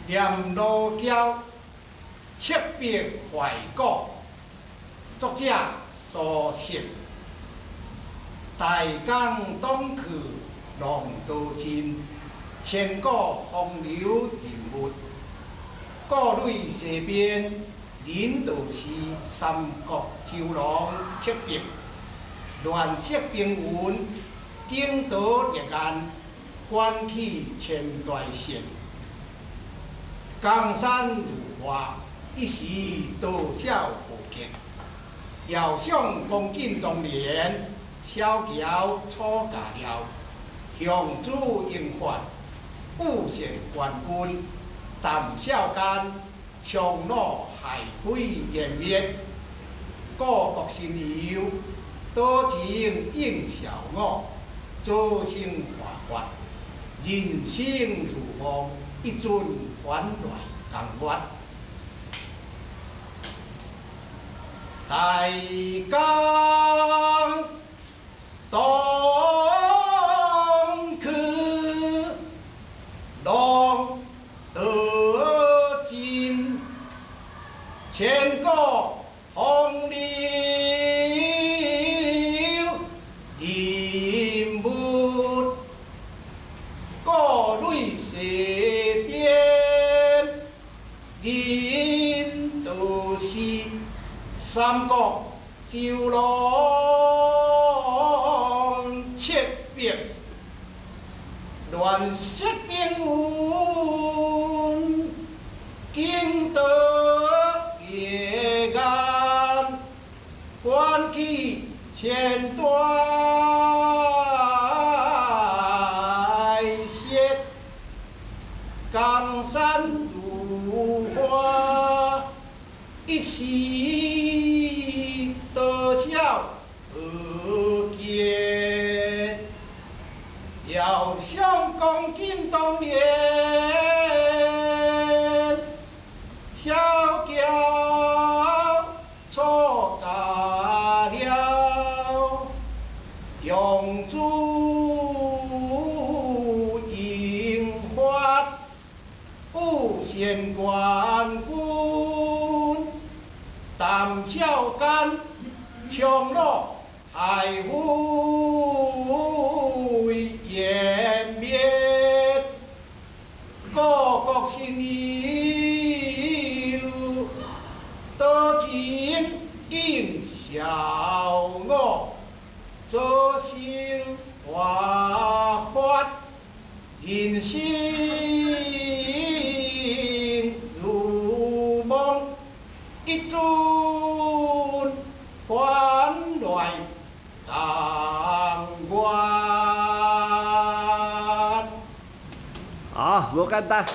念罗娇，赤壁怀古，作者苏轼。大江东去，浪淘尽，千古风流人物。故垒西边，人道是三国虬龙赤壁。乱石冰云，景德烈岸，关起千代线。江山如画，一时多少无极。遥想光景当年，小桥楚家了。雄主英发，武神冠军。谈笑间，樯橹海龟湮灭。故国神游，多情应笑我，左心华发。人生如梦，一尊还来更远。大江东去，浪淘尽，千古风流人物。故垒西边，人道是三国虬龙赤壁。乱石冰云，景德烈岸，关起千代线。江山如画，一时多少无极。遥想光景当年，小桥楚家了。雄主英发，武神冠军。谈笑间，樯橹海龟湮灭。故国神游，多情应笑我，左心华发。人生如梦，一尊还来更远。好，不简单。